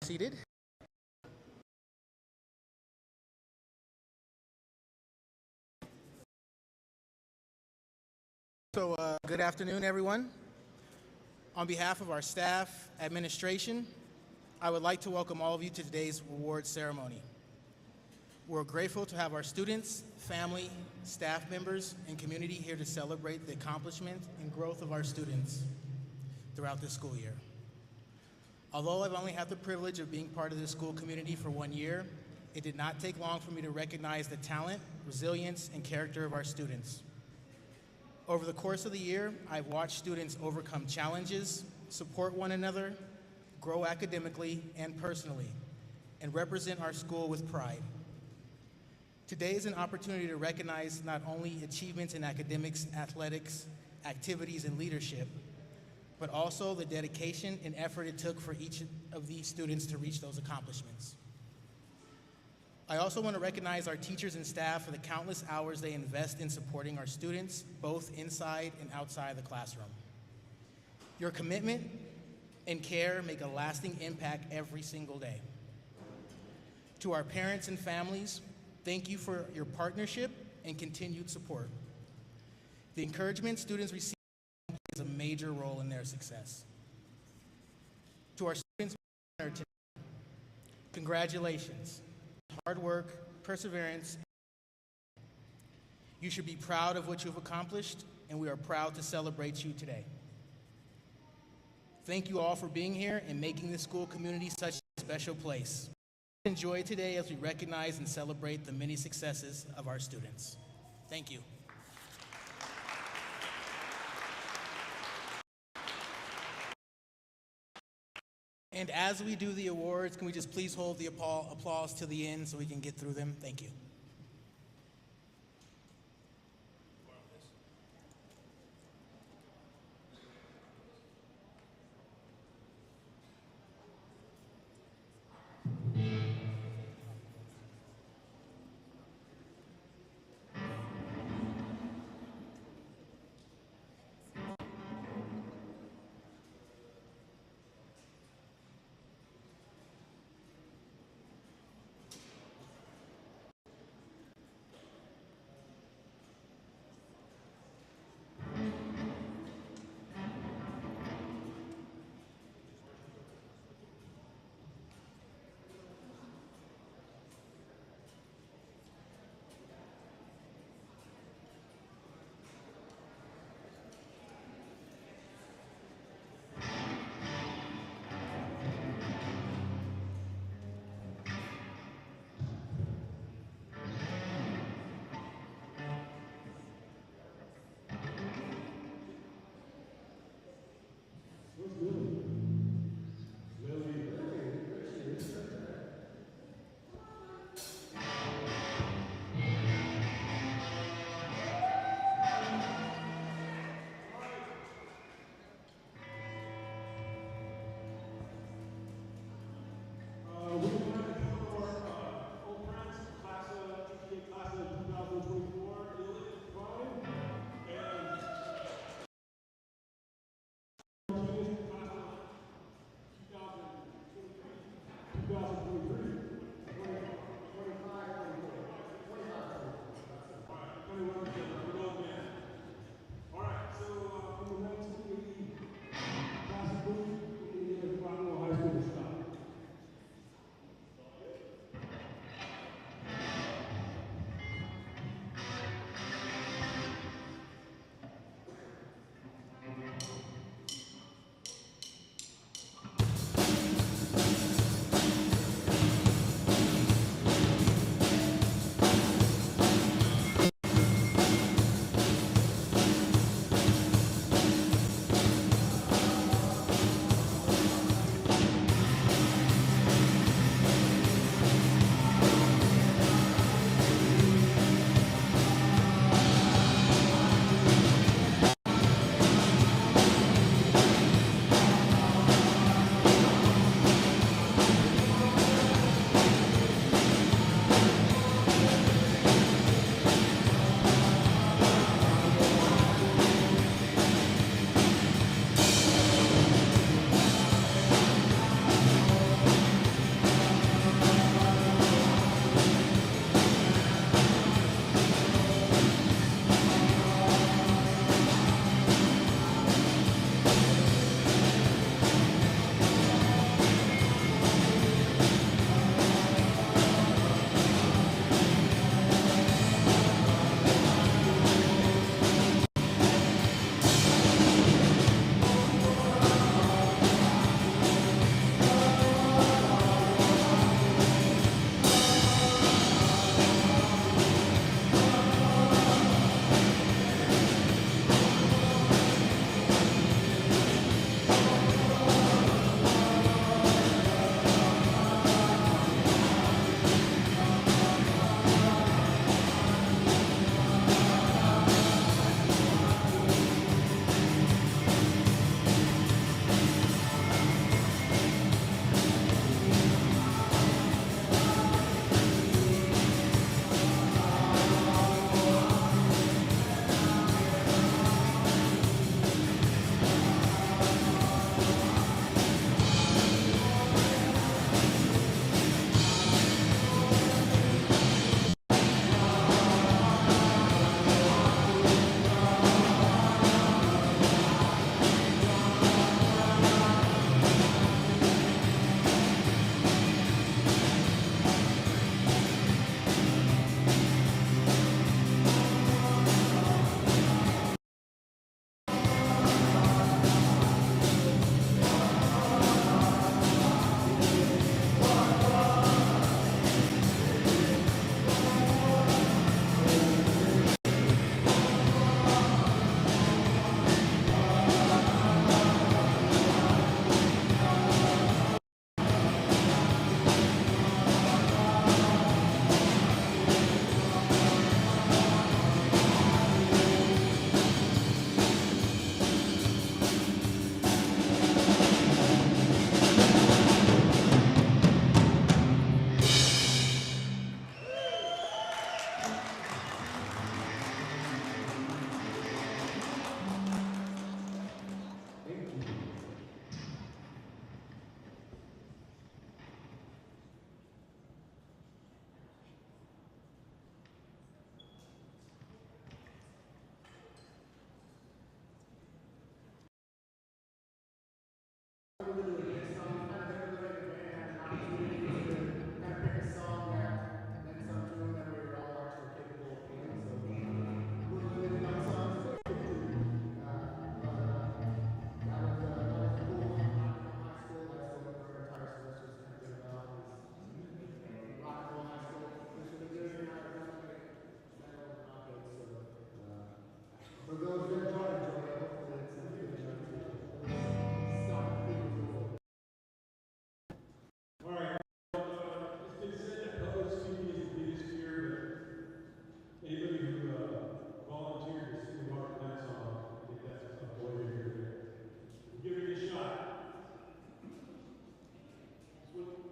Seated. Good afternoon, everyone. On behalf of our staff, administration, I would like to welcome all of you to today's award ceremony. We're grateful to have our students, family, staff members, and community here to celebrate the accomplishment and growth of our students throughout this school year. Although I've only had the privilege of being part of this school community for 1 year, it did not take long for me to recognize the talent, resilience, and character of our students. Over the course of the year, I've watched students overcome challenges, support one another, grow academically and personally, and represent our school with pride. Today is an opportunity to recognize not only achievements in academics, athletics, activities, and leadership, but also the dedication and effort it took for each of these students to reach those accomplishments. I also want to recognize our teachers and staff for the countless hours they invest in supporting our students, both inside and outside the classroom. Your commitment and care make a lasting impact every single day. To our parents and families, thank you for your partnership and continued support. The encouragement students receive plays a major role in their success. To our students, congratulations. Hard work, perseverance. You should be proud of what you've accomplished, and we are proud to celebrate you today. Thank you all for being here and making this school community such a special place. Enjoy today as we recognize and celebrate the many successes of our students. Thank you. And as we do the awards, can we just please hold the applause to the end so we can get through them? Thank you.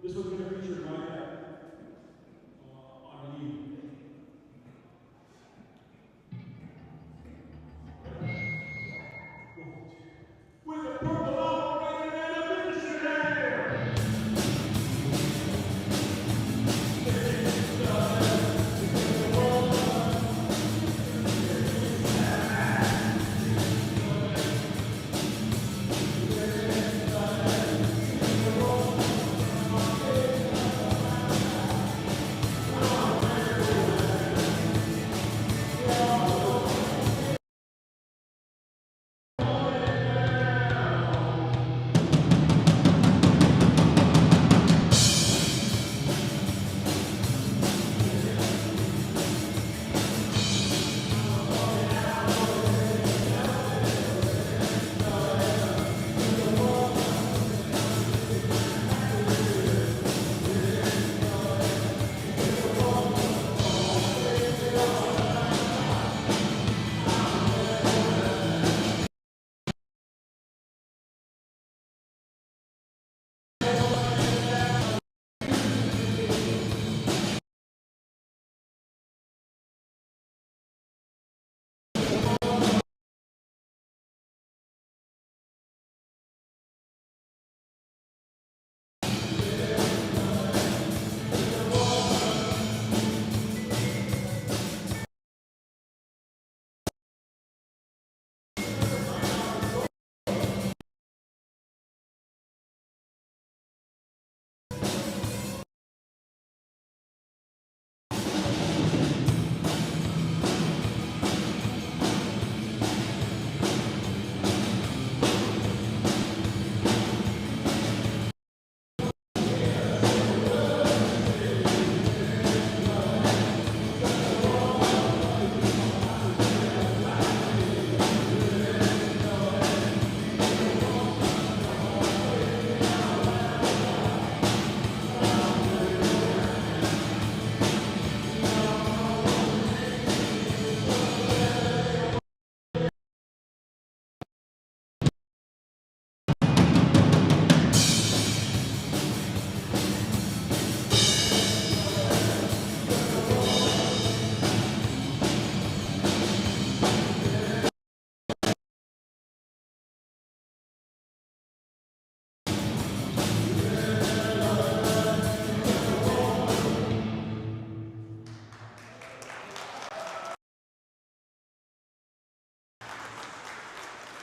This one's going to feature Micah on lead. With the purple operator and a finisher there.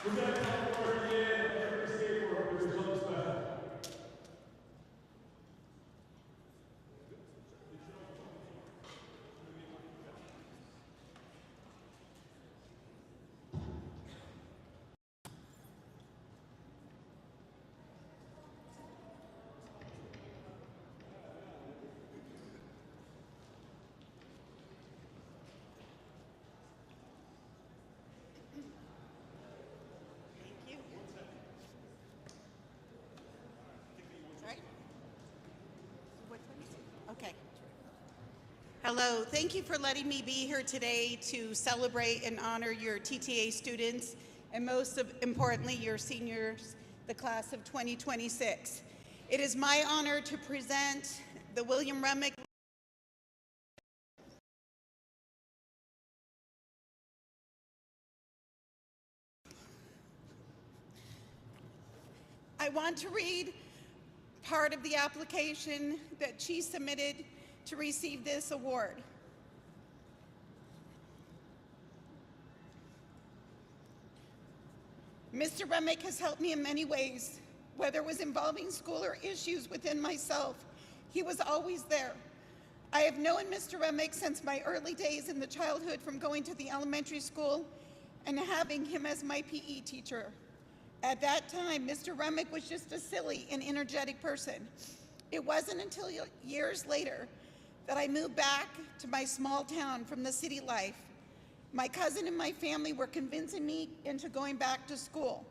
We've got a couple more at the end. Everybody stay for it. There's something special. Thank you. Sorry? Which one is it? Okay. Hello, thank you for letting me be here today to celebrate and honor your TTA students and importantly, your seniors, the class of 2026. It is my honor to present the William Remick I want to read part of the application that she submitted to receive this award. Mr. Remick has helped me in many ways, whether it was involving school or issues within myself. He was always there. I have known Mr. Remick since my early days in the childhood, from going to the elementary school and having him as my PE teacher. At that time, Mr. Remick was just a silly and energetic person. It wasn't until years later that I moved back to my small town from the city life. My cousin and my family were convincing me into going back to school.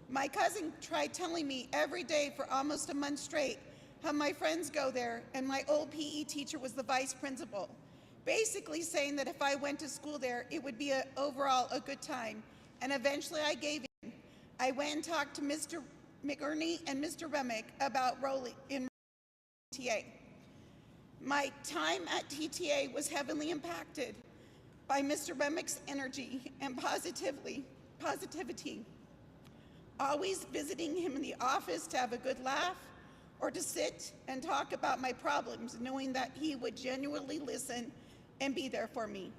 My cousin tried telling me every day for almost a month straight how my friends go there, and my old PE teacher was the vice principal, basically saying that if I went to school there, it would be overall a good time. And eventually I gave in. I went and talked to Mr. McGurney and Mr. Remick about rolling in TTA. My time at TTA was heavily impacted by Mr. Remick's energy and positivity. Always visiting him in the office to have a good laugh or to sit and talk about my problems, knowing that he would genuinely listen and be there for me.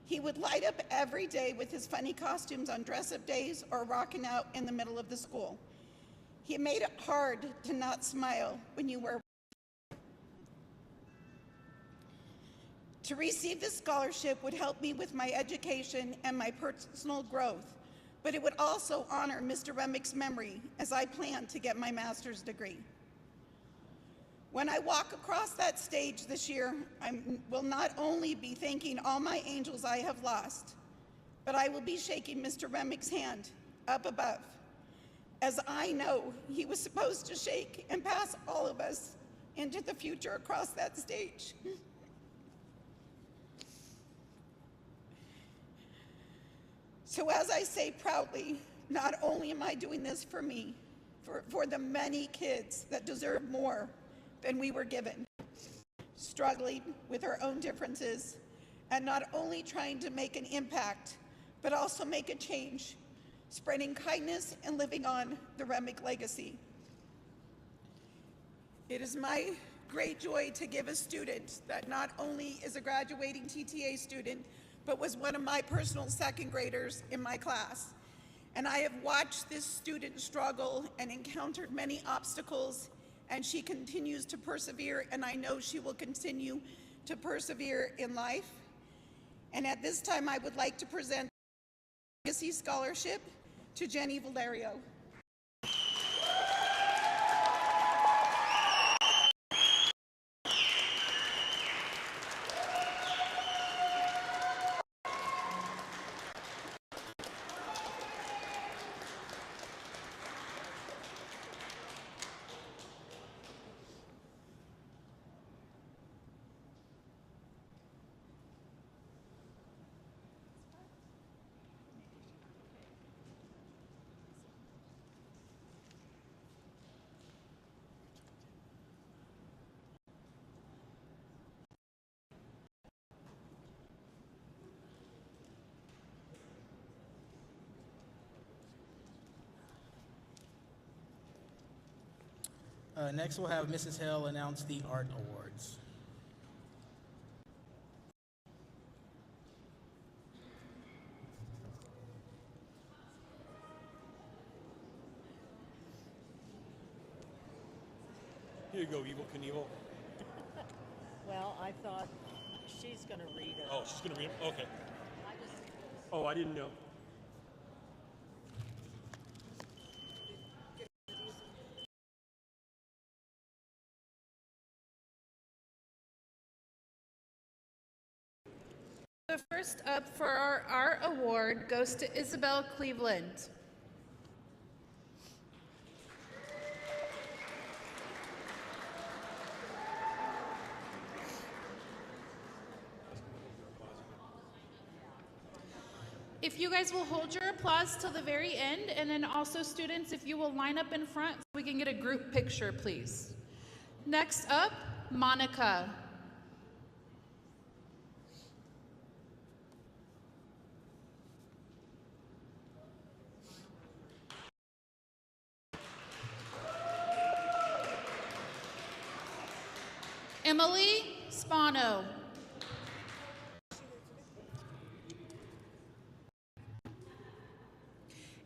He would light up every day with his funny costumes on dress-up days or rocking out in the middle of the school. He made it hard to not smile when you were. To receive this scholarship would help me with my education and my personal growth, but it would also honor Mr. Remick's memory as I plan to get my master's degree. When I walk across that stage this year, I will not only be thanking all my angels I have lost, but I will be shaking Mr. Remick's hand up above, as I know he was supposed to shake and pass all of us into the future across that stage. So as I say proudly, not only am I doing this for me, for the many kids that deserve more than we were given, struggling with our own differences, and not only trying to make an impact, but also make a change, spreading kindness and living on the Remick legacy. It is my great joy to give a student that not only is a graduating TTA student, but was one of my personal second graders in my class. And I have watched this student struggle and encountered many obstacles, and she continues to persevere, and I know she will continue to persevere in life. And at this time, I would like to present the Legacy Scholarship to Jenny Valerio. Next, we'll have Mrs. Hill announce the Art Awards. Here you go, Evel Knievel. Well, I thought she's going to read it. Oh, she's going to read it? Okay. Oh, I didn't know. The first up for our Art Award goes to Isabel Cleveland. If you guys will hold your applause till the very end, and then also students, if you will line up in front so we can get a group picture, please. Next up, Monica. Emily Spano.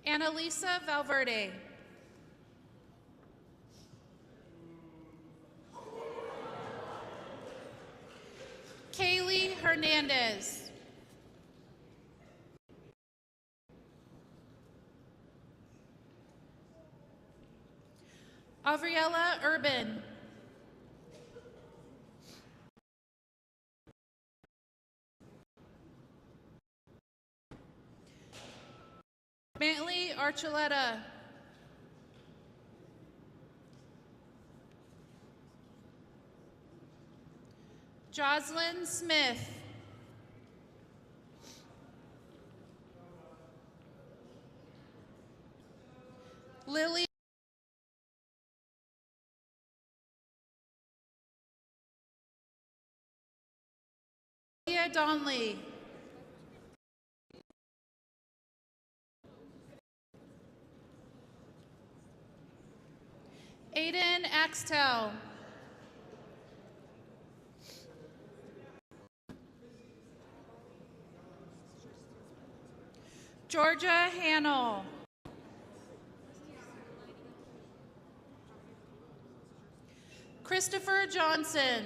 Annalisa Valverde. Hernandez. Avriela Urban. Bentley Archuleta. Jocelyn Smith. Lily Donnelly. Aiden Axtell. Georgia Hannell. Christopher Johnson.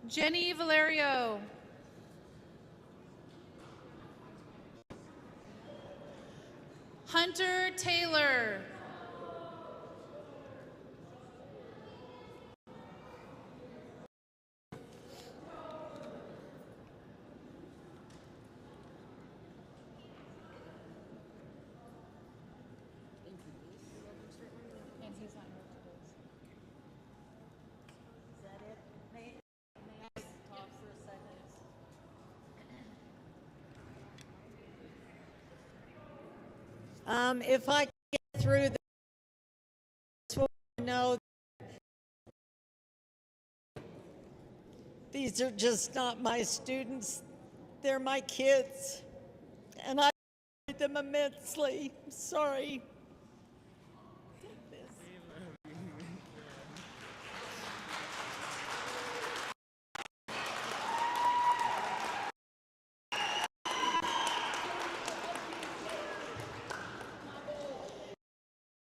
Jenny Valerio. Hunter Taylor. Is that it? May I talk for a second? If I can get through this, I know these are just not my students. They're my kids, and I enjoy them immensely. Sorry.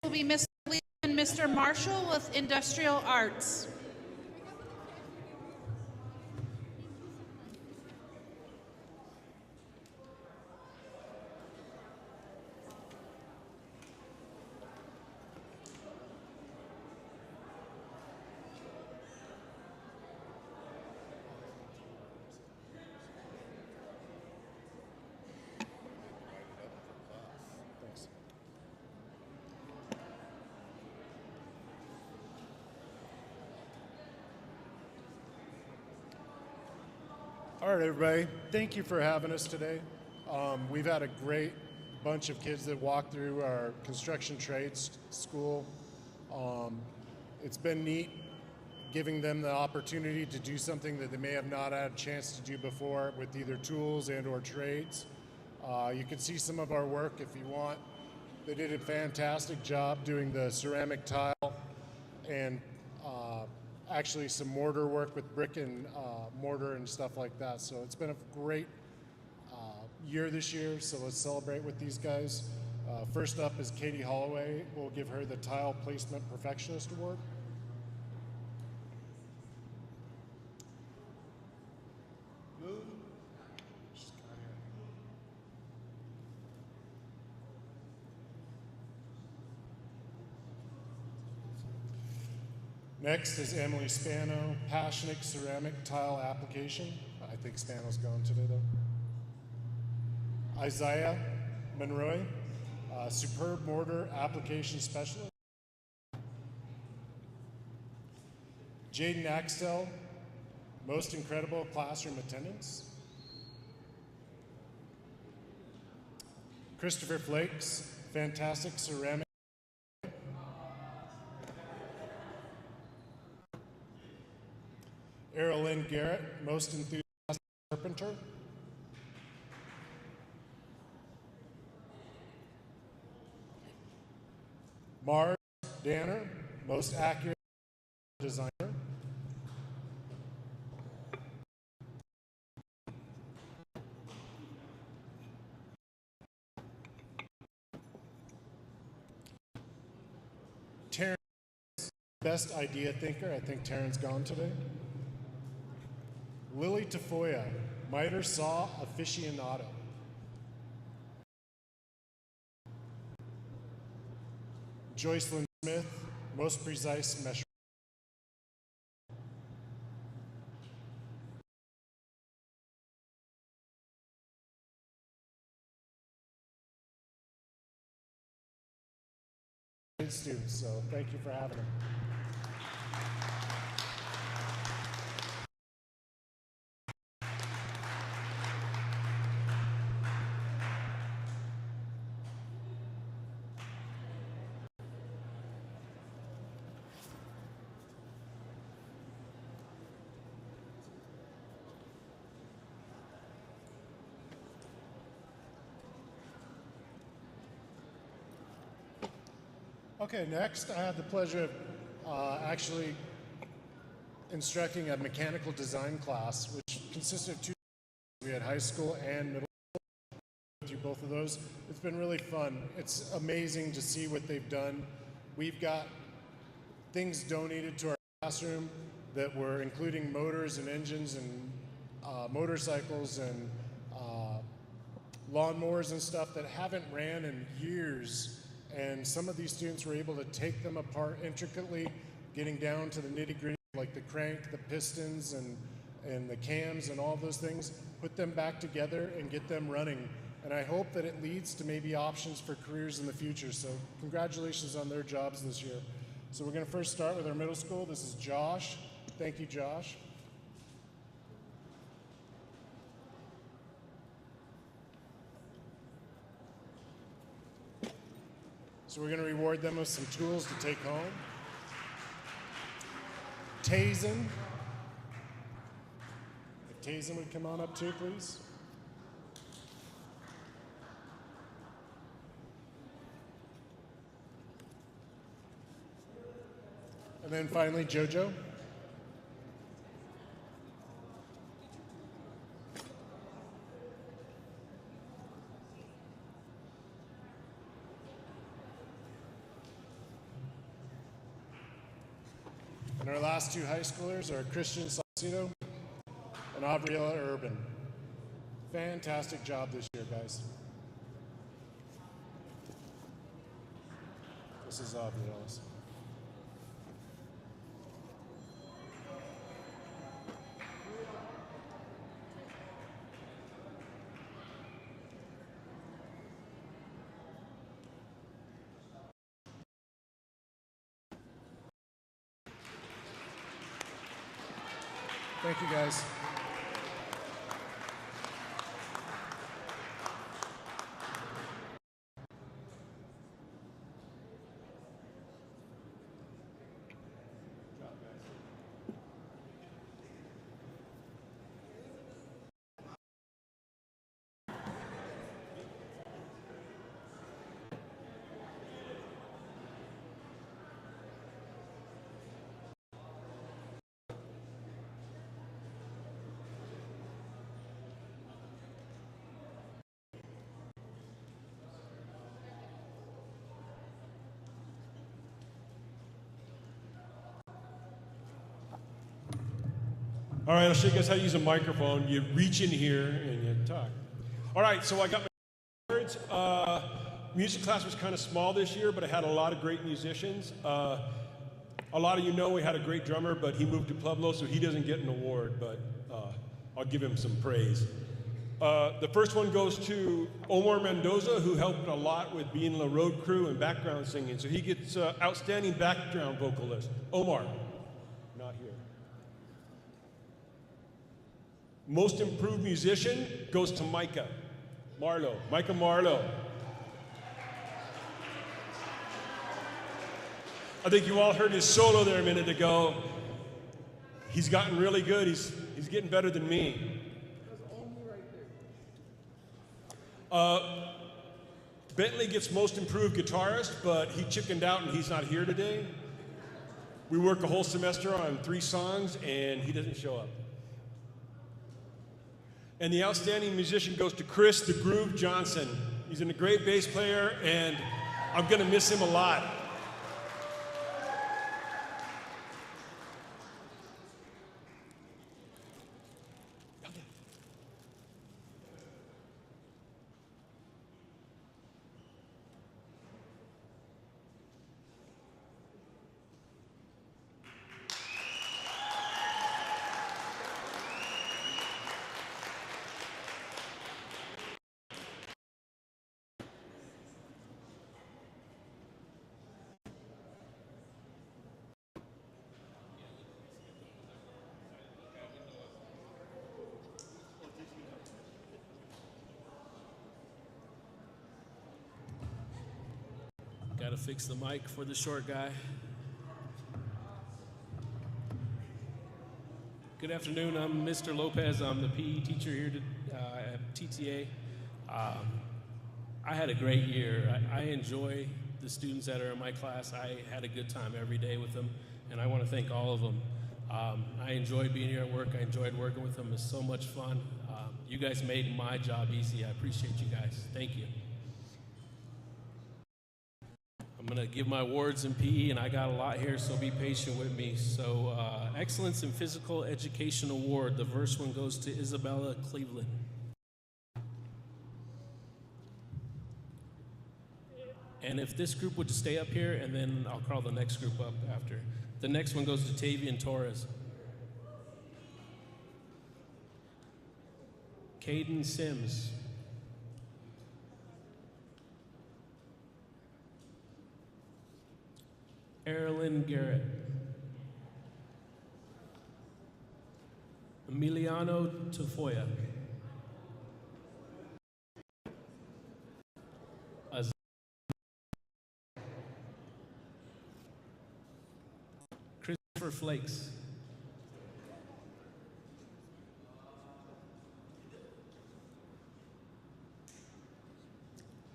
Will be Mr. Lee and Mr. Marshall with Industrial Arts. All right, everybody. Thank you for having us today. We've had a great bunch of kids that walked through our construction trades school. It's been neat giving them the opportunity to do something that they may have not had a chance to do before with either tools and or trades. You can see some of our work if you want. They did a fantastic job doing the ceramic tile and actually some mortar work with brick and mortar and stuff like that. So it's been a great year this year, so let's celebrate with these guys. First up is Katie Holloway. We'll give her the Tile Placement Perfectionist Award. Next is Emily Spano, Passionate Ceramic Tile Application. I think Spano's gone today though. Isaiah Monroy, Superb Mortar Application Specialist. Jaden Axtell, Most Incredible Classroom Attendance. Christopher Flakes, Fantastic Ceramic. Errol Lynn Garrett, Most Enthusiastic Carpenter. Mars Danner, Most Accurate Designer. Terrence Best idea thinker, I think Taryn's gone today. Lily Tafoya, miter saw aficionado. Joycelyn Smith, most precise measure. Students, so thank you for having them. Okay, next I had the pleasure of actually instructing a mechanical design class, which consisted of two. We had high school and middle school. Through both of those, it's been really fun. It's amazing to see what they've done. We've got things donated to our classroom that were including motors and engines and motorcycles and lawnmowers and stuff that haven't ran in years. And some of these students were able to take them apart intricately, getting down to the nitty-gritty, like the crank, the pistons, and the cams and all those things, put them back together and get them running. And I hope that it leads to maybe options for careers in the future. So congratulations on their jobs this year. So we're going to first start with our middle school. This is Josh. Thank you, Josh. So we're going to reward them with some tools to take home. Tazen. If Tazen would come on up too, please. And then finally, JoJo. And our last two high schoolers are Christian Salcido and Aubriella Urban. Fantastic job this year, guys. This is Aubriella's. Thank you, guys. All right, I'll show you guys how to use a microphone. You reach in here and you talk. All right, so I got my words. Music class was kind of small this year, but I had a lot of great musicians. A lot of you know we had a great drummer, but he moved to Pueblo, so he doesn't get an award, but I'll give him some praise. The first one goes to Omar Mendoza, who helped a lot with being in the road crew and background singing. So he gets outstanding background vocalist. Omar, not here. Most improved musician goes to Micah Marlowe. Micah Marlowe. I think you all heard his solo there a minute ago. He's gotten really good. He's getting better than me. Bentley gets most improved guitarist, but he chickened out and he's not here today. We work a whole semester on 3 songs and he doesn't show up. And the outstanding musician goes to Chris the Groove Johnson. He's a great bass player and I'm gonna miss him a lot. Gotta fix the mic for the short guy. Good afternoon, I'm Mr. Lopez. I'm the PE teacher here at TTA. I had a great year. I enjoy the students that are in my class. I had a good time every day with them, and I want to thank all of them. I enjoyed being here at work. I enjoyed working with them. It's so much fun. You guys made my job easy. I appreciate you guys. Thank you. I'm going to give my awards in PE, and I got a lot here, so be patient with me. So, Excellence in Physical Education Award. The first one goes to Isabella Cleveland. And if this group would stay up here, and then I'll call the next group up after. The next one goes to Tavian Torres. Caden Sims. Erilyn Garrett. Emiliano Tafoya. Christopher Flakes.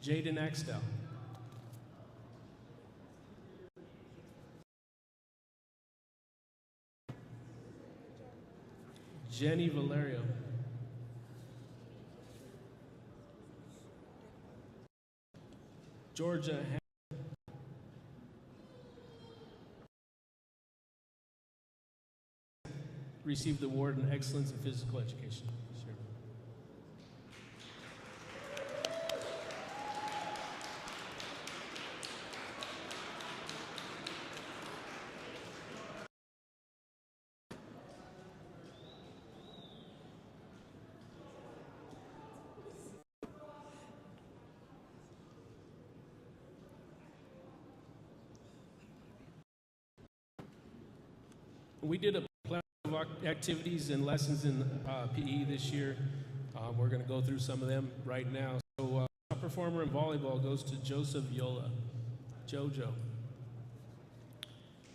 Jaden Axtell. Jenny Valerio. Georgia received the award in Excellence in Physical Education. Sure. We did a plan of activities and lessons in PE this year. We're going to go through some of them right now. So, top performer in volleyball goes to Joseph Yola, JoJo.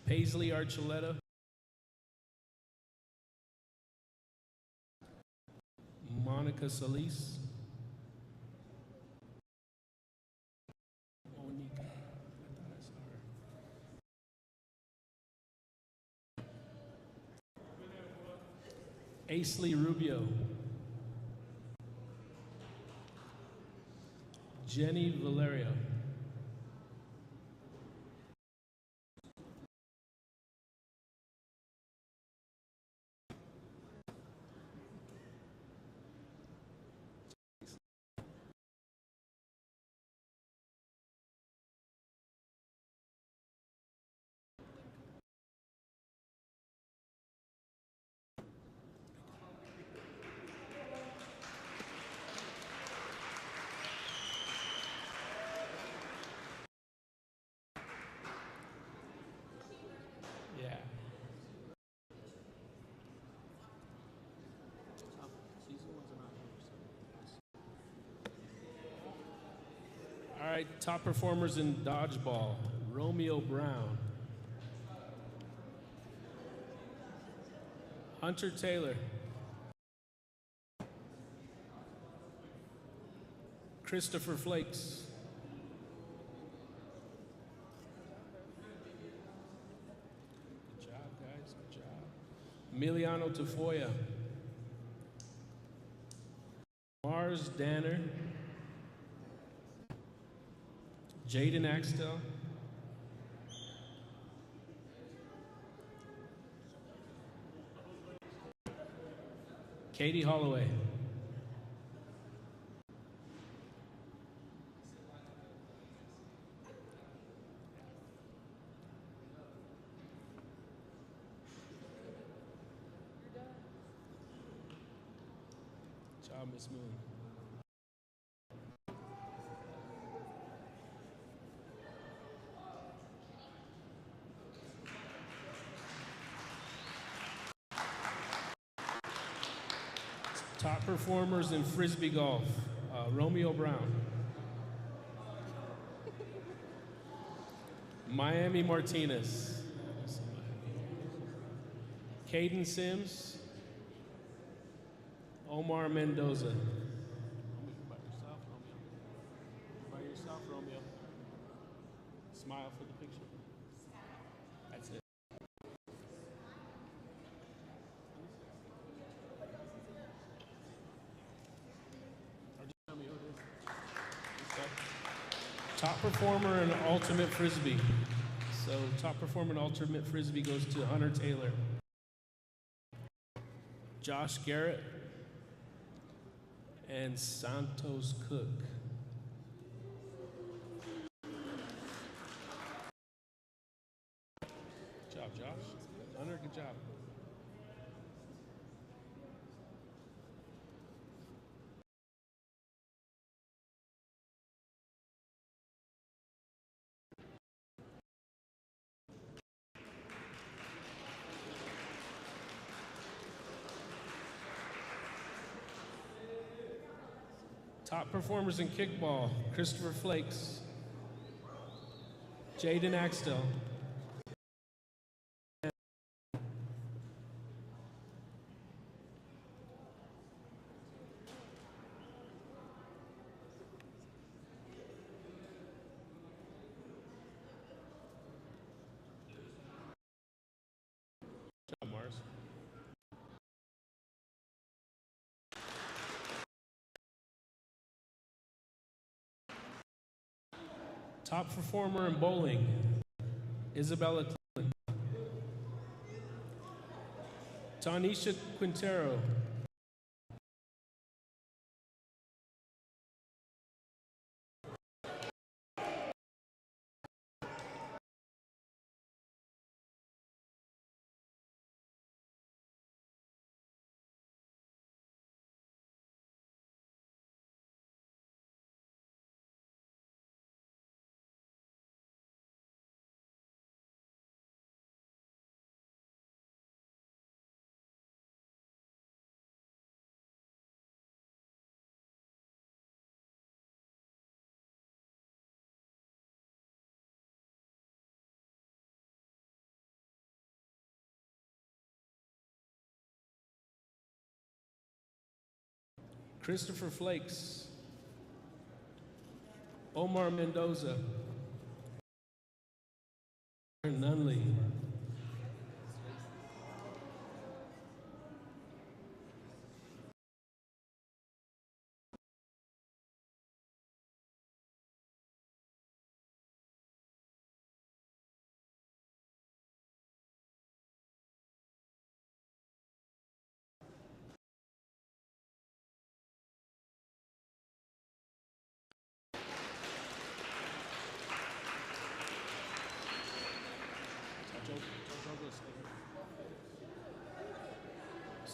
Paisley Archuleta. Monica Solis. Monica. Aisley Rubio. Jenny Valerio. Yeah. All right, top performers in dodgeball. Romeo Brown. Hunter Taylor. Christopher Flakes. Good job, guys. Good job. Emiliano Tafoya. Mars Danner. Jaden Axtell. Katie Holloway. Good job, Miss Moon. Top performers in Frisbee golf, Romeo Brown. Miami Martinez. Caden Sims. Omar Mendoza. By yourself, Romeo. Smile for the picture. That's it. Tell me who it is. Okay. Top performer in Ultimate Frisbee. So top performer in Ultimate Frisbee goes to Hunter Taylor. Josh Garrett and Santos Cook. Good job, Josh. Hunter, good job. Top performers in kickball, Christopher Flakes, Jaden Axtell, good job, Mars. Top performer in bowling, Isabella Cleveland. Tanisha Quintero. Christopher Flakes, Omar Mendoza, Nunley,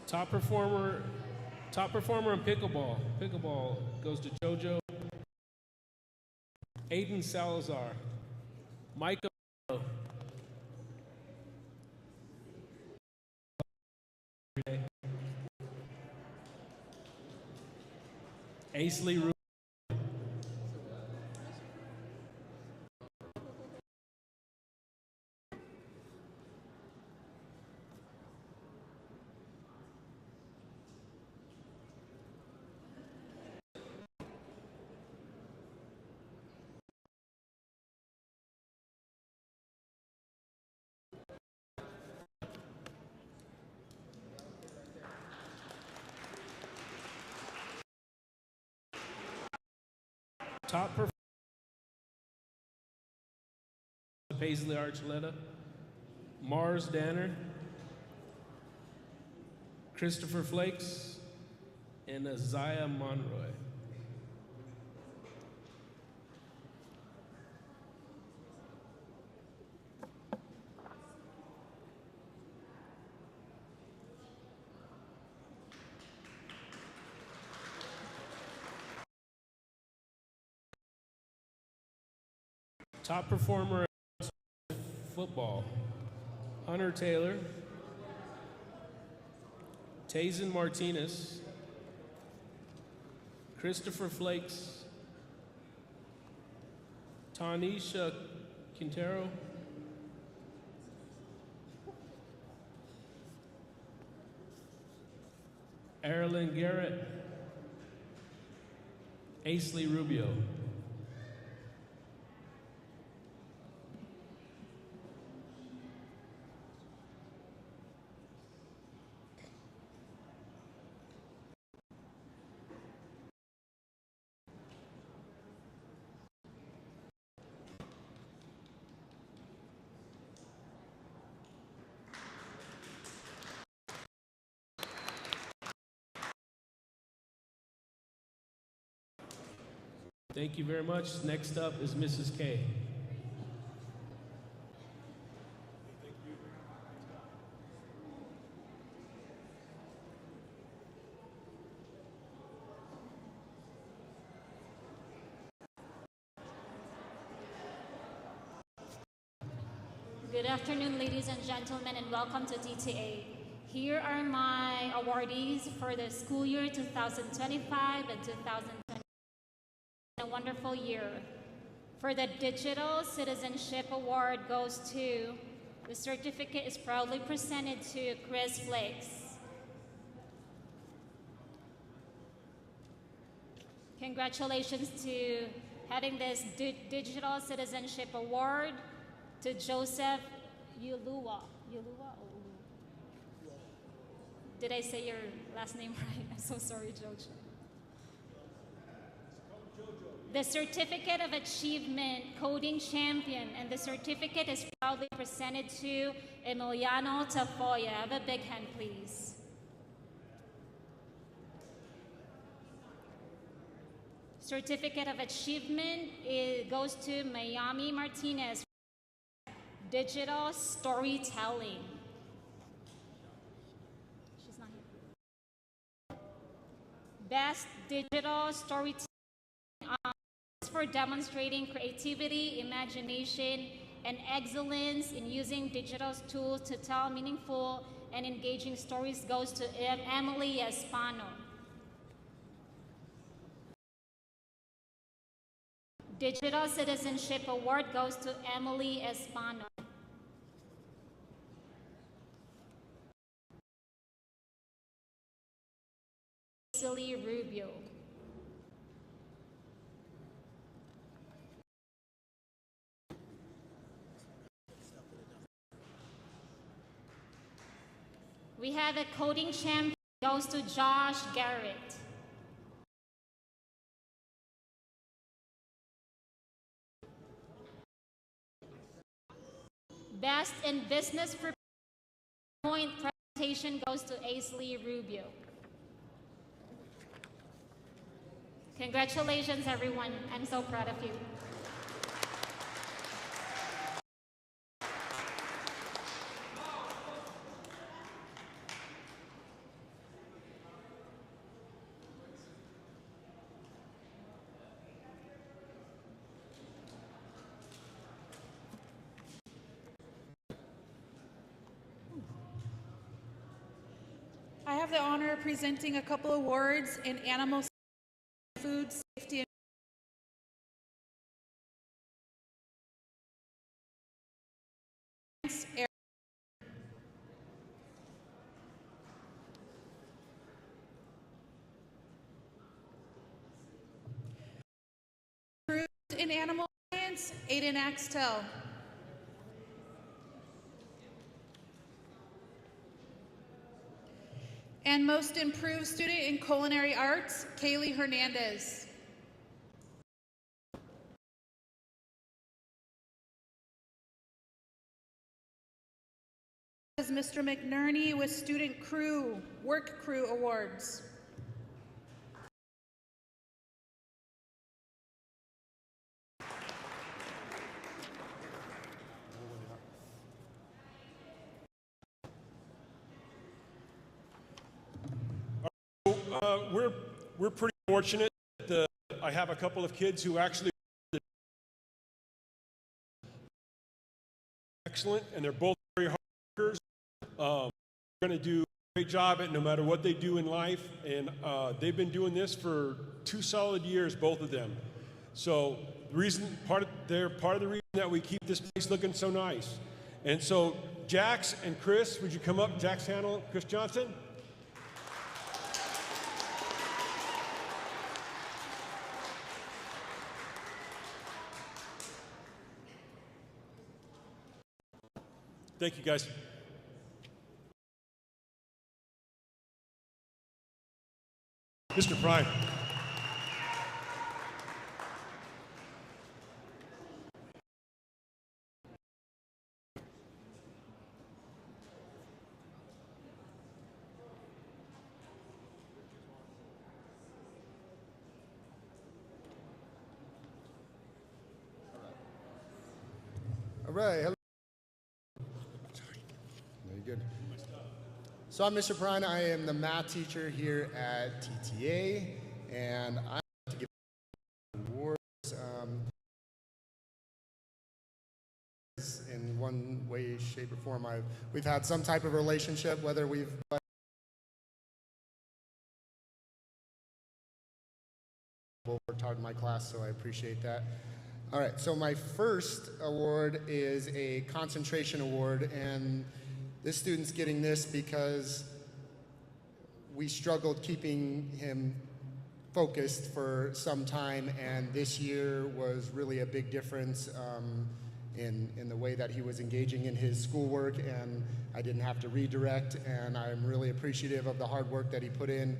top performer in pickleball. Pickleball goes to JoJo, Aiden Salazar, Micah, Aisley Ru. Top performer, Paisley Archuleta, Mars Danner, Christopher Flakes, and Isaiah Monroy. Top performer in football, Hunter Taylor, Tazen Martinez, Christopher Flakes, Tanisha Quintero. Erilyn Garrett. Aisley Rubio. Thank you very much. Next up is Mrs. K. Good afternoon, ladies and gentlemen, and welcome to TTA. Here are my awardees for the school year 2025 and 2026. A wonderful year. For the Digital Citizenship Award goes to, the certificate is proudly presented to Chris Flakes. Congratulations to having this Digital Citizenship Award to Joseph Yulua. Did I say your last name right? I'm so sorry, Jojo. The Certificate of Achievement Coding Champion, and the certificate is proudly presented to Emiliano Tafoya. Have a big hand, please. Certificate of Achievement goes to Miami Martinez. Digital Storytelling. She's not here. Best Digital Storytelling for demonstrating creativity, imagination, and excellence in using digital tools to tell meaningful and engaging stories goes to Emily Espano. Digital Citizenship Award goes to Emily Espano. Aisley Rubio. We have a coding champion goes to Josh Garrett. Best in Business for Point presentation goes to Aisley Rubio. Congratulations, everyone. I'm so proud of you. I have the honor of presenting a couple awards in animal food safety and in animal science, Aiden Axtell. And most improved student in culinary arts, Kaylee Hernandez. Mr. McNerney with Student Crew, Work Crew Awards. We're pretty fortunate that I have a couple of kids who actually excellent, and they're both very hard workers. They're going to do a great job at no matter what they do in life, and they've been doing this for 2 solid years, both of them. So they're part of the reason that we keep this place looking so nice. And so, Jax and Chris, would you come up? Jax Handel, Chris Johnson. Thank you, guys. Mr. Prime. All right. Hello. Very good. So I'm Mr. Prine. I am the math teacher here at TTA, and I like to give awards in one way, shape, or form. We've had some type of relationship, whether we've worked hard in my class, so I appreciate that. All right, so my first award is a concentration award, and this student's getting this because we struggled keeping him focused for some time, and this year was really a big difference in the way that he was engaging in his schoolwork, and I didn't have to redirect, and I'm really appreciative of the hard work that he put in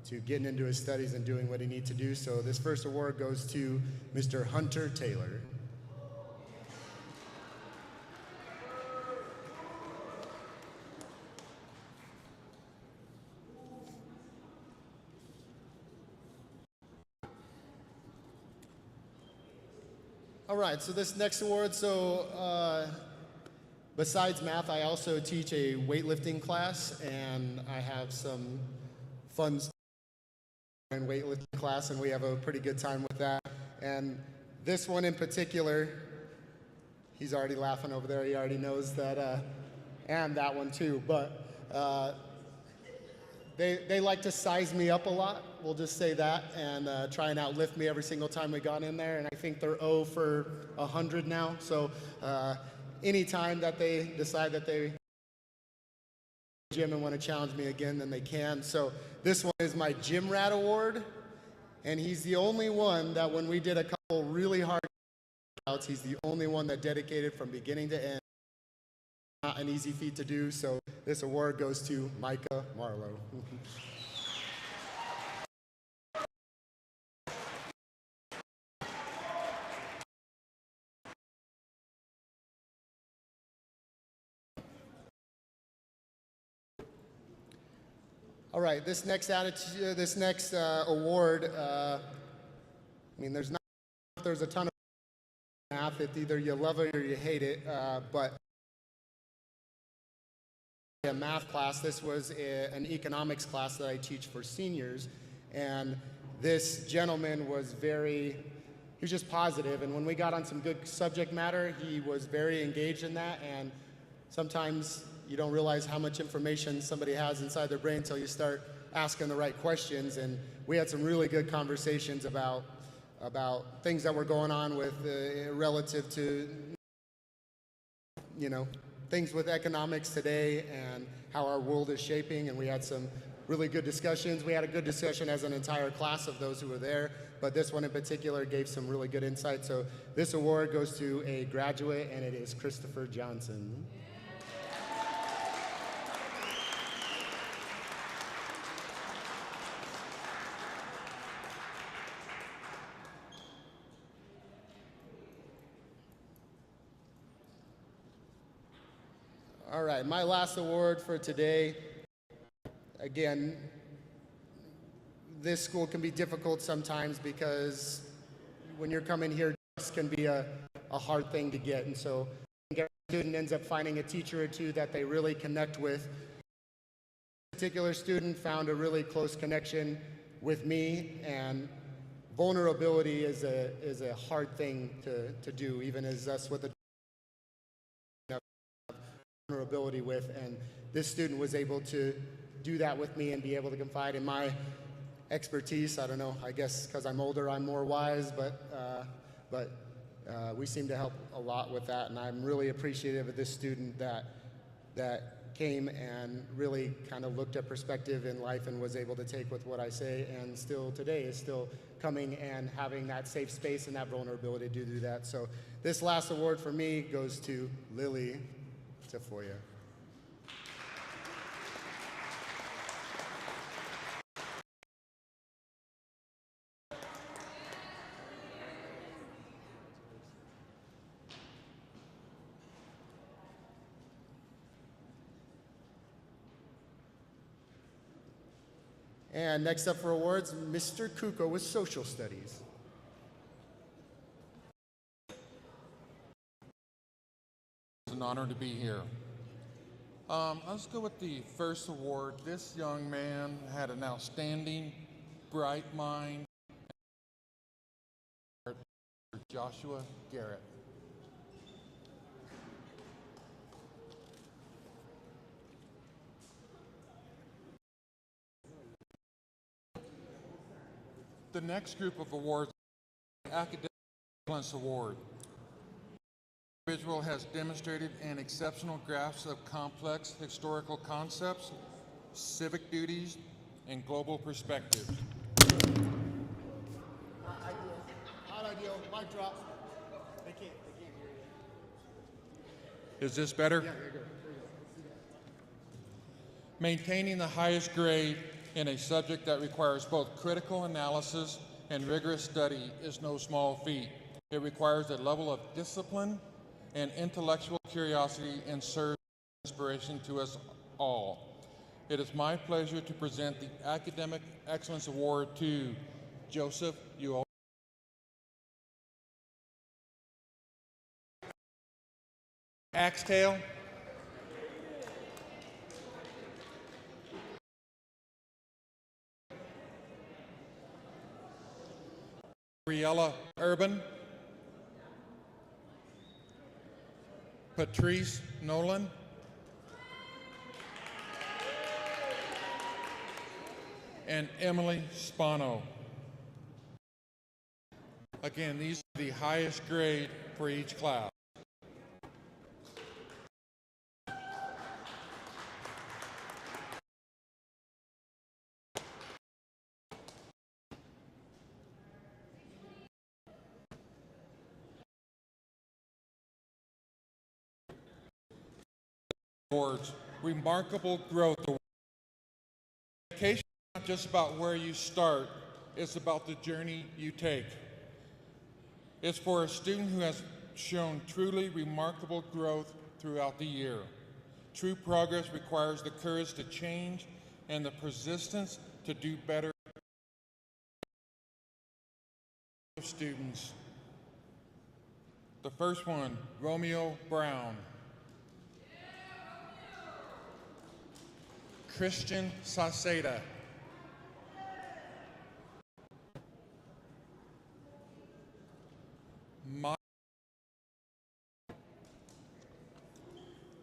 to getting into his studies and doing what he needs to do. So this first award goes to Mr. Hunter Taylor. All right, so this next award, besides math, I also teach a weightlifting class, and I have some fun stuff in weightlifting class, and we have a pretty good time with that. And this one in particular, he's already laughing over there. He already knows that, and that one too. But they like to size me up a lot. We'll just say that, and try and outlift me every single time we got in there. And I think they're 0 for 100 now. So anytime that they decide that they gym and want to challenge me again, then they can. So this one is my Gym Rat Award, and he's the only one that when we did a couple really hard workouts, he's the only one that dedicated from beginning to end. Not an easy feat to do, so this award goes to Micah Marlowe. All right, this next award, I mean, there's a ton of math. It's either you love it or you hate it, but a math class, this was an economics class that I teach for seniors, and this gentleman was he was just positive, and when we got on some good subject matter, he was very engaged in that, and sometimes you don't realize how much information somebody has inside their brain until you start asking the right questions. And we had some really good conversations about things that were going on with relative to, things with economics today and how our world is shaping. And we had some really good discussions. We had a good discussion as an entire class of those who were there, but this one in particular gave some really good insight. So this award goes to a graduate, and it is Christopher Johnson. All right, my last award for today. Again, this school can be difficult sometimes because when you're coming here, this can be a hard thing to get. And so I think every student ends up finding a teacher or two that they really connect with. This particular student found a really close connection with me, and vulnerability is a hard thing to do, even as us with a vulnerability with, and this student was able to do that with me and be able to confide in my expertise. I don't know, I guess because I'm older, I'm more wise, but we seem to help a lot with that, and I'm really appreciative of this student that came and really kind of looked at perspective in life and was able to take with what I say, and still today is still coming and having that safe space and that vulnerability to do that. So this last award for me goes to Lily Tafoya. And next up for awards, Mr. Kuko with Social Studies. It's an honor to be here. Let's go with the first award. This young man had an outstanding, bright mind. Joshua Garrett. The next group of awards, the Academic Excellence Award. The individual has demonstrated an exceptional grasp of complex historical concepts, civic duties, and global perspectives. Not ideal, mic drop. They can't hear you. Is this better? Yeah, you're good. Maintaining the highest grade in a subject that requires both critical analysis and rigorous study is no small feat. It requires a level of discipline and intellectual curiosity and serves as inspiration to us all. It is my pleasure to present the Academic Excellence Award to Joseph Uo. Axtale. Briella Urban, Patrice Nolan, and Emily Spano. Again, these are the highest grade for each class. Awards, Remarkable Growth Award. Education is not just about where you start, it's about the journey you take. It's for a student who has shown truly remarkable growth throughout the year. True progress requires the courage to change and the persistence to do better. Students. The first one, Romeo Brown. Christian Saceda.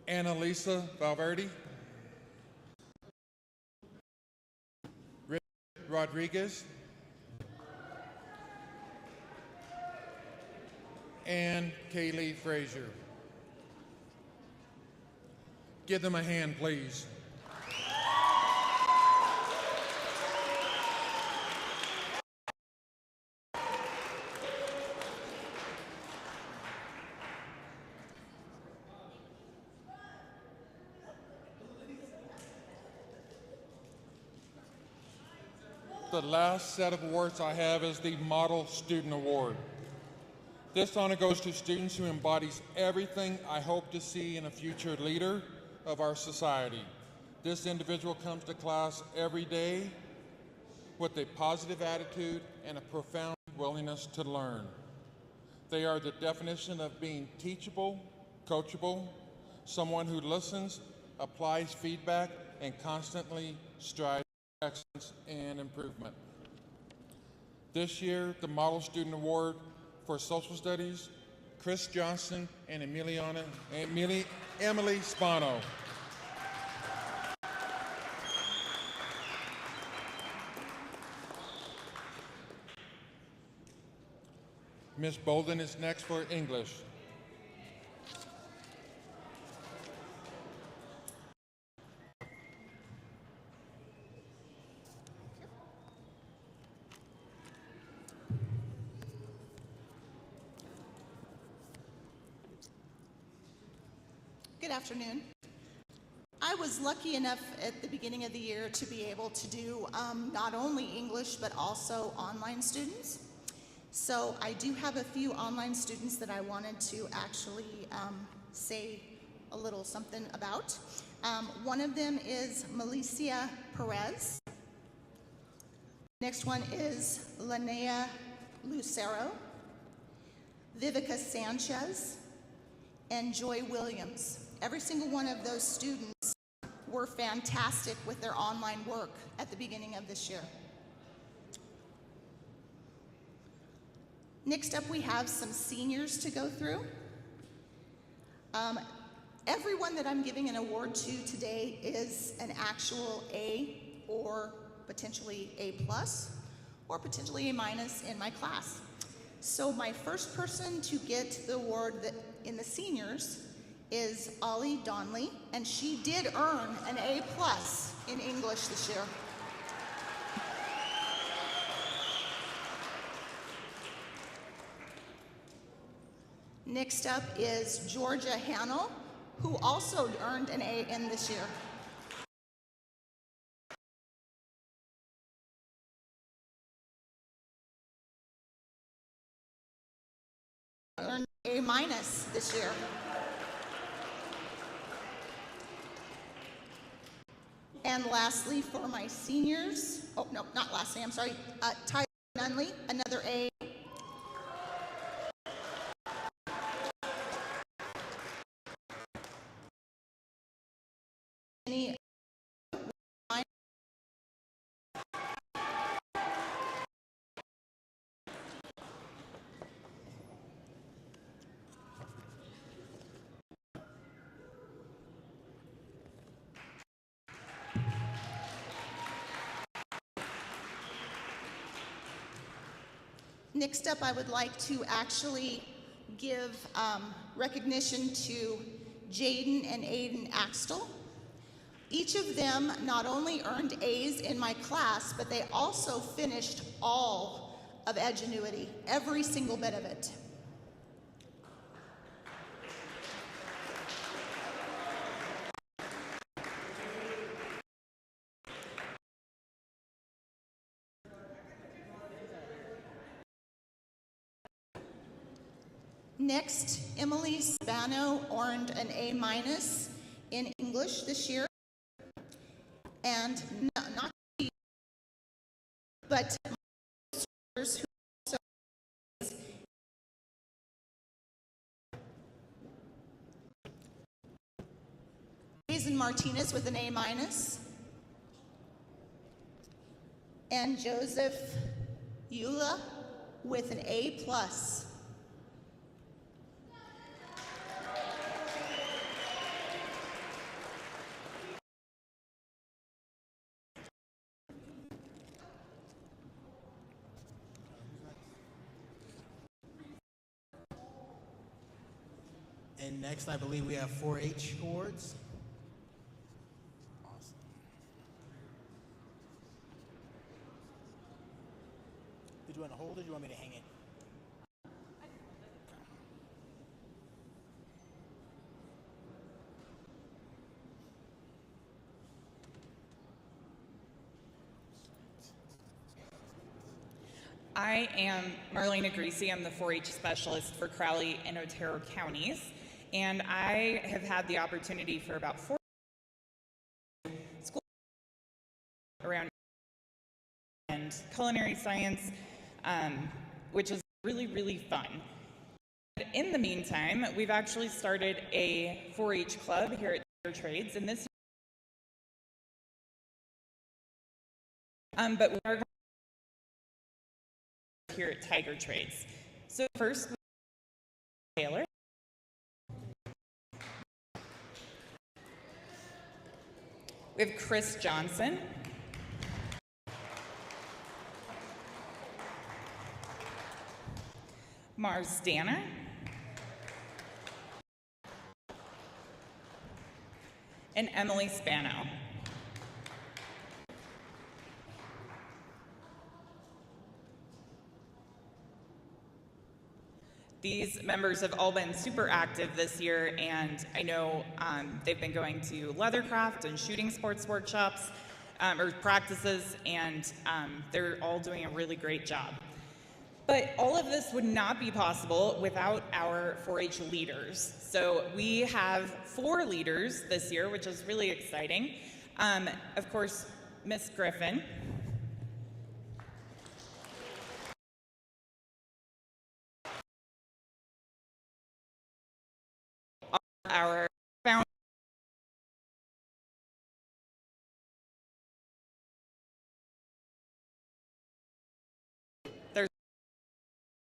Annalisa Valverde. Rick Rodriguez. And Kaylee Frazier. Give them a hand, please. The last set of awards I have is the Model Student Award. This honor goes to students who embodies everything I hope to see in a future leader of our society. This individual comes to class every day with a positive attitude and a profound willingness to learn. They are the definition of being teachable, coachable, someone who listens, applies feedback, and constantly strives for excellence and improvement. This year, the Model Student Award for Social Studies, Chris Johnson and Emily Spano. Miss Bolden is next for English. Good afternoon. I was lucky enough at the beginning of the year to be able to do not only English but also online students. So I do have a few online students that I wanted to actually say a little something about. One of them is Malicia Perez. Next one is Linnea Lucero, Vivica Sanchez, and Joy Williams. Every single one of those students were fantastic with their online work at the beginning of this year. Next up, we have some seniors to go through. Everyone that I'm giving an award to today is an actual A or potentially A+, or potentially A- in my class. So my first person to get the award in the seniors is Ollie Donley, and she did earn an A+ in English this year. Next up is Georgia Hannell, who also earned an A in this year. Earned A- this year. And lastly, for my seniors, oh no, not lastly, I'm sorry, Tyler Nunley, another A. Next up, I would like to actually give recognition to Jaden and Aiden Axtell. Each of them not only earned A's in my class, but they also finished all of Edgenuity, every single bit of it. Next, Emily Spano earned an A- in English this year. And not but who also Jason Martinez with an A-, and Joseph Eula with an A+. And next, I believe we have 4-H awards. Awesome. Did you want to hold it or do you want me to hang it? I am Marlena Greasy. I'm the 4-H specialist for Crowley and Otero counties. And I have had the opportunity for about 4 schools around and culinary science, which is really, really fun. In the meantime, we've actually started a 4-H club here at Tiger Trades, and this but we are here at Tiger Trades. So first, we have Taylor. We have Chris Johnson. Mars Danner, and Emily Spano. These members have all been super active this year, and I know they've been going to leathercraft and shooting sports workshops or practices, and they're all doing a really great job. But all of this would not be possible without our 4-H leaders. So we have 4 leaders this year, which is really exciting. Of course, Miss Griffin. Our founder. There's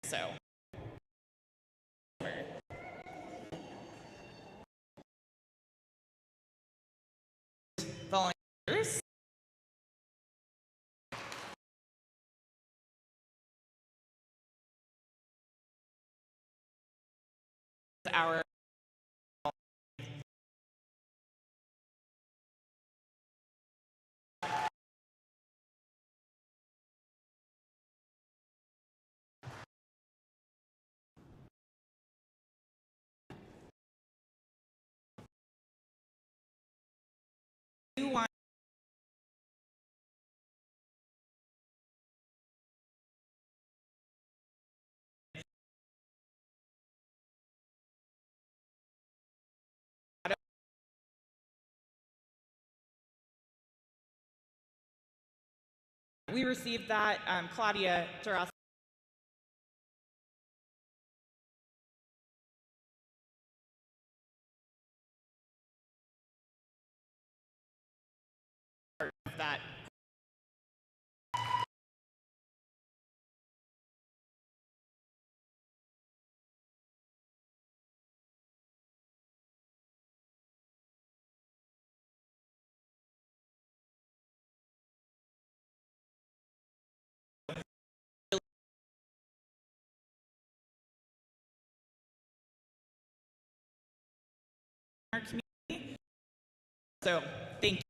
so. Volunteers. Our we received that, Claudia Taras. That. Our community. So, thank you.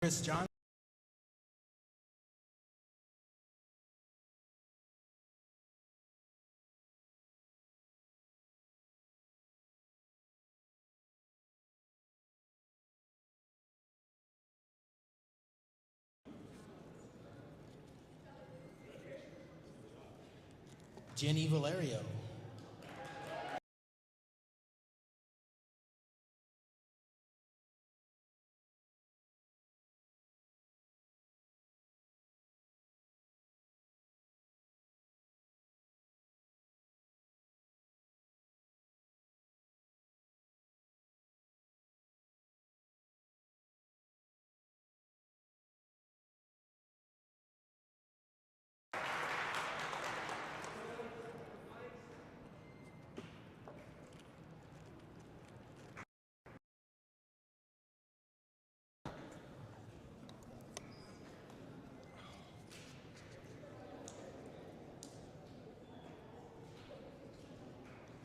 Chris John. Jenny Valerio.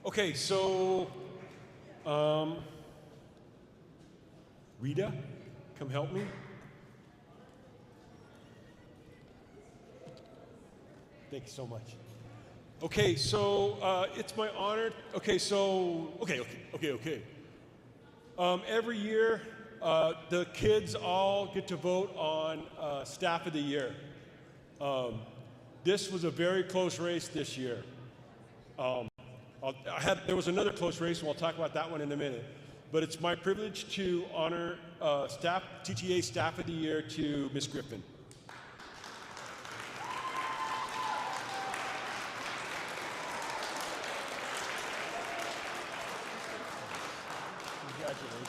Okay, so Rita, come help me. Thank you so much. Okay, so it's my honor. Okay. Every year, the kids all get to vote on Staff of the Year. This was a very close race this year. There was another close race, and we'll talk about that one in a minute. But it's my privilege to honor TTA Staff of the Year to Ms. Griffin. Congratulations.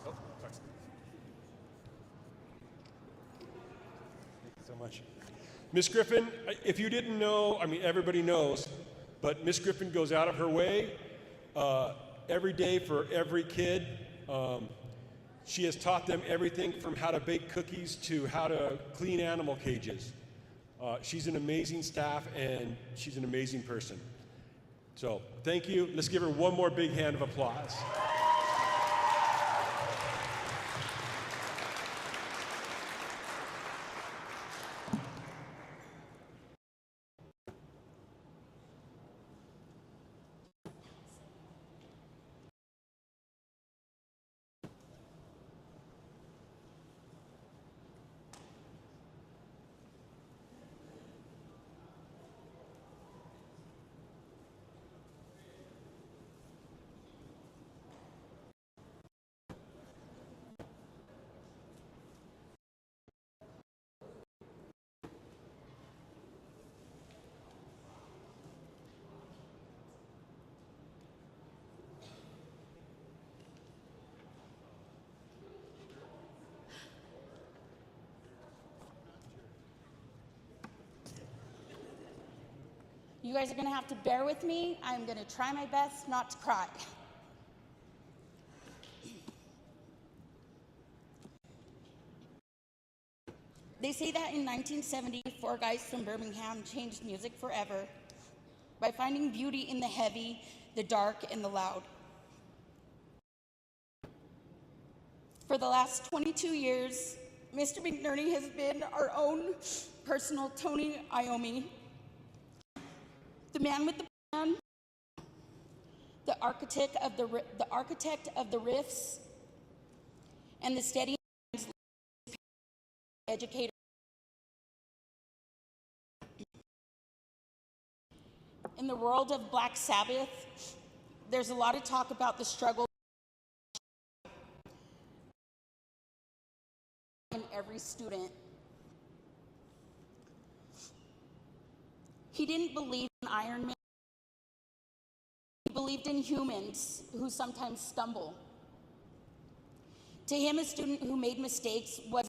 Oh, sorry. Thank you so much. Ms. Griffin, if you didn't know, I mean, everybody knows, but Ms. Griffin goes out of her way every day for every kid. She has taught them everything from how to bake cookies to how to clean animal cages. She's an amazing staff, and she's an amazing person. So thank you. Let's give her one more big hand of applause. You guys are going to have to bear with me. I'm going to try my best not to cry. They say that in 1970, 4 guys from Birmingham changed music forever by finding beauty in the heavy, the dark, and the loud. For the last 22 years, Mr. McNerney has been our own personal Tony Iommi. The man with the plan, the architect of the riffs, and the steady educator. In the world of Black Sabbath, there's a lot of talk about the struggle in every student. He didn't believe in Iron Man. He believed in humans who sometimes stumble. To him, a student who made mistakes was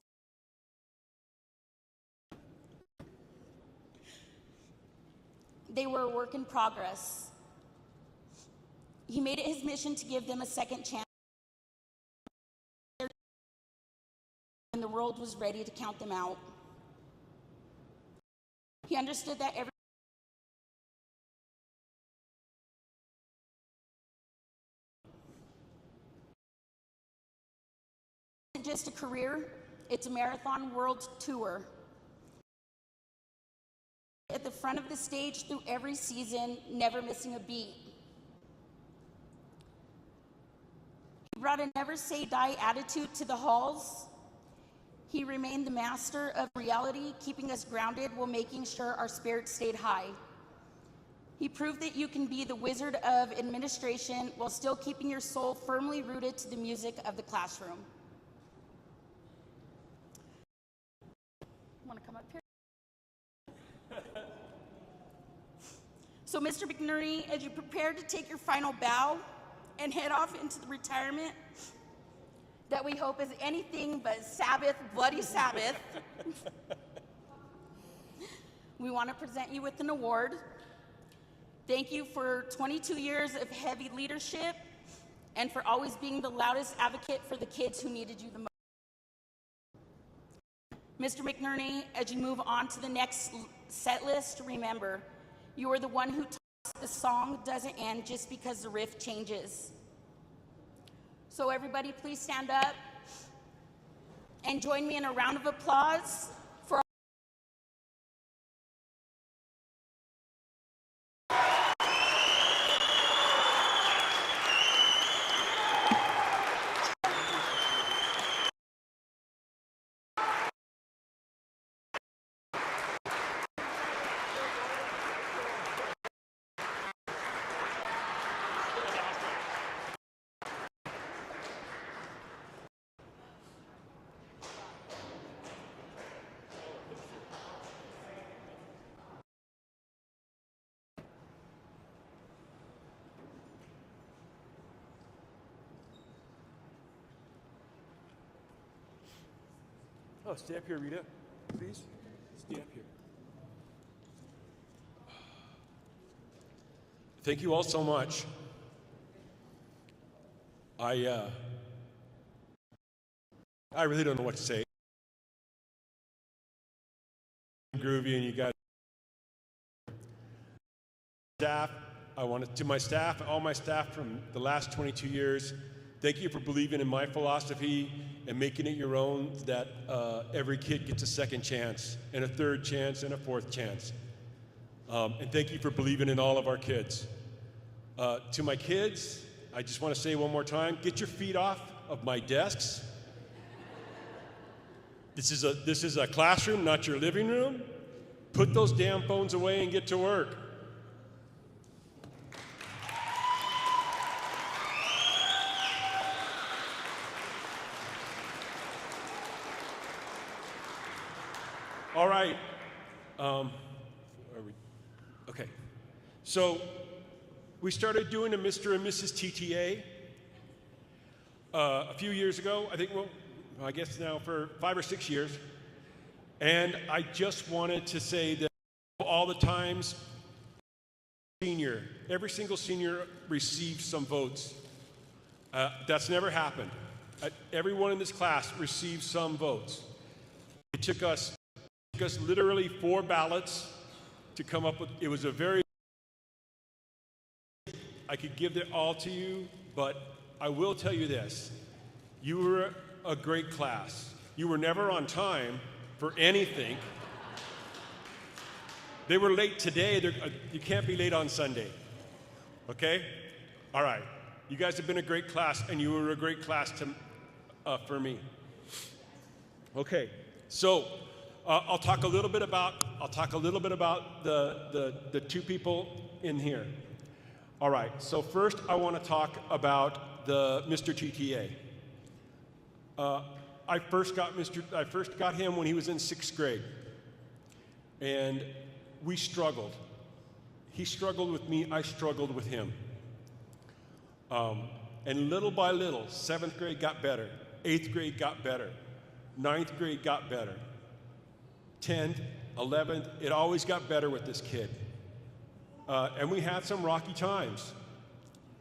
they were a work in progress. He made it his mission to give them a second chance, and the world was ready to count them out. He understood that every isn't just a career, it's a marathon world tour. At the front of the stage through every season, never missing a beat. He brought a never say die attitude to the halls. He remained the master of reality, keeping us grounded while making sure our spirits stayed high. He proved that you can be the wizard of administration while still keeping your soul firmly rooted to the music of the classroom. Want to come up here? So, Mr. McNerney, as you prepare to take your final bow and head off into the retirement that we hope is anything but Sabbath, bloody Sabbath, we want to present you with an award. Thank you for 22 years of heavy leadership and for always being the loudest advocate for the kids who needed you the most. Mr. McNerney, as you move on to the next set list, remember, you are the one who taught us the song doesn't end just because the riff changes. So everybody, please stand up and join me in a round of applause Oh, stay up here, Rita. Please. Stay up here. Thank you all so much. I really don't know what to say. Groovy, and you guys. Staff, to my staff, all my staff from the last 22 years, thank you for believing in my philosophy and making it your own, that every kid gets a second chance and a third chance and a fourth chance. And thank you for believing in all of our kids. To my kids, I just want to say one more time, get your feet off of my desks. This is a classroom, not your living room. Put those damn phones away and get to work. All right. Okay. So we started doing a Mr. and Mrs. TTA a few years ago. I think, well, I guess now for 5 or 6 years. And I just wanted to say that all the times, every single senior received some votes. That's never happened. Everyone in this class received some votes. It took us literally 4 ballots to come up with, it was a very, I could give it all to you, but I will tell you this, you were a great class. You were never on time for anything. They were late today, you can't be late on Sunday, okay? All right, you guys have been a great class, and you were a great class for me. Okay, so, I'll talk a little bit about the 2 people in here. All right. So first, I want to talk about the Mr. TTA. I first got him when he was in 6th grade, and we struggled. He struggled with me. I struggled with him. And little by little, 7th grade got better. 8th grade got better. 9th grade got better. 10th, 11th, it always got better with this kid. And we had some rocky times,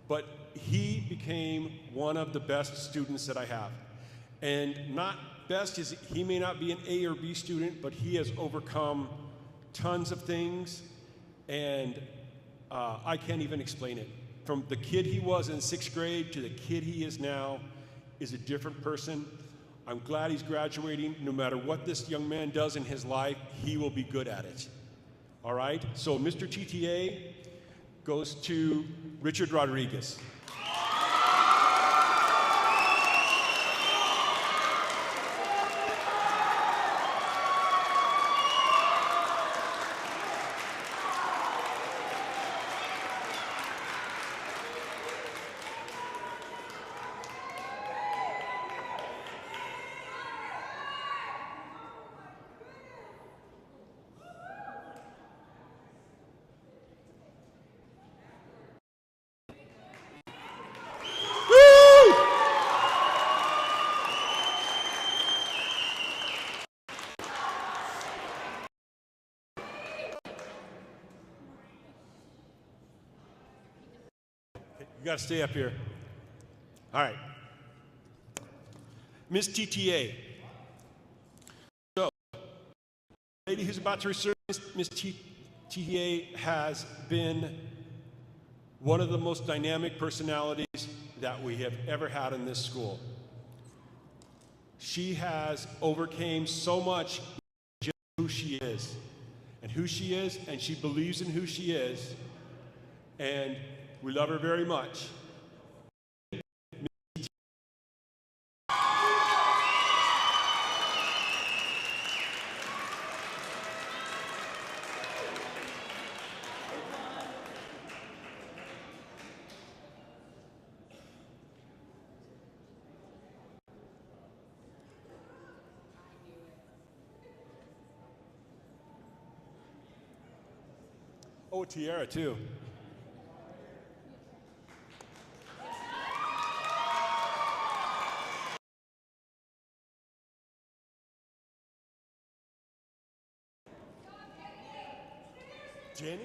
but he became one of the best students that I have. And not best is, he may not be an A or B student, but he has overcome tons of things, and I can't even explain it. From the kid he was in 6th grade to the kid he is now is a different person. I'm glad he's graduating. No matter what this young man does in his life, he will be good at it. All right? So Mr. TTA goes to Richard Rodriguez. You got to stay up here. All right. Miss TTA. So, the lady who's about to receive Miss TTA has been one of the most dynamic personalities that we have ever had in this school. She has overcame so much just who she is. And she believes in who she is. And we love her very much. Oh, Tiara, too. Jenny?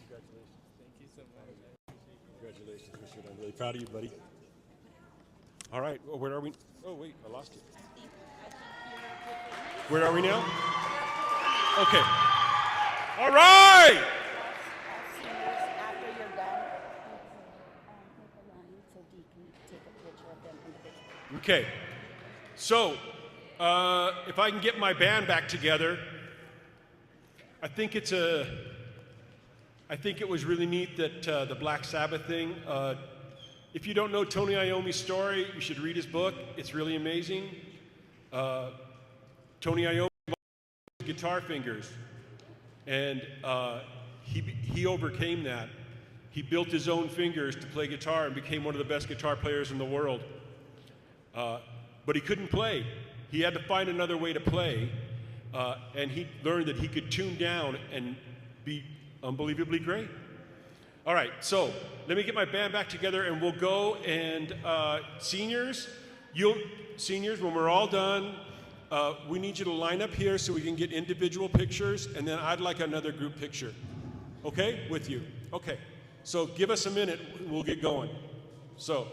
Congratulations. Thank you so much. Congratulations, Richard. I'm really proud of you, buddy. All right, well, where are we? Oh, wait, I lost you. Where are we now? Okay. All right! After you're done, make a line so Dee can take a picture of them individually. Okay. So, if I can get my band back together, I think it was really neat that the Black Sabbath thing. If you don't know Tony Iommi's story, you should read his book. It's really amazing. Tony Iommi lost his guitar fingers, and he overcame that. He built his own fingers to play guitar and became one of the best guitar players in the world. But he couldn't play. He had to find another way to play, and he learned that he could tune down and be unbelievably great. All right, so let me get my band back together, and we'll go. And seniors, when we're all done, we need you to line up here so we can get individual pictures, and then I'd like another group picture. Okay, with you. Okay, so give us a minute. We'll get going. So.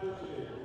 for today.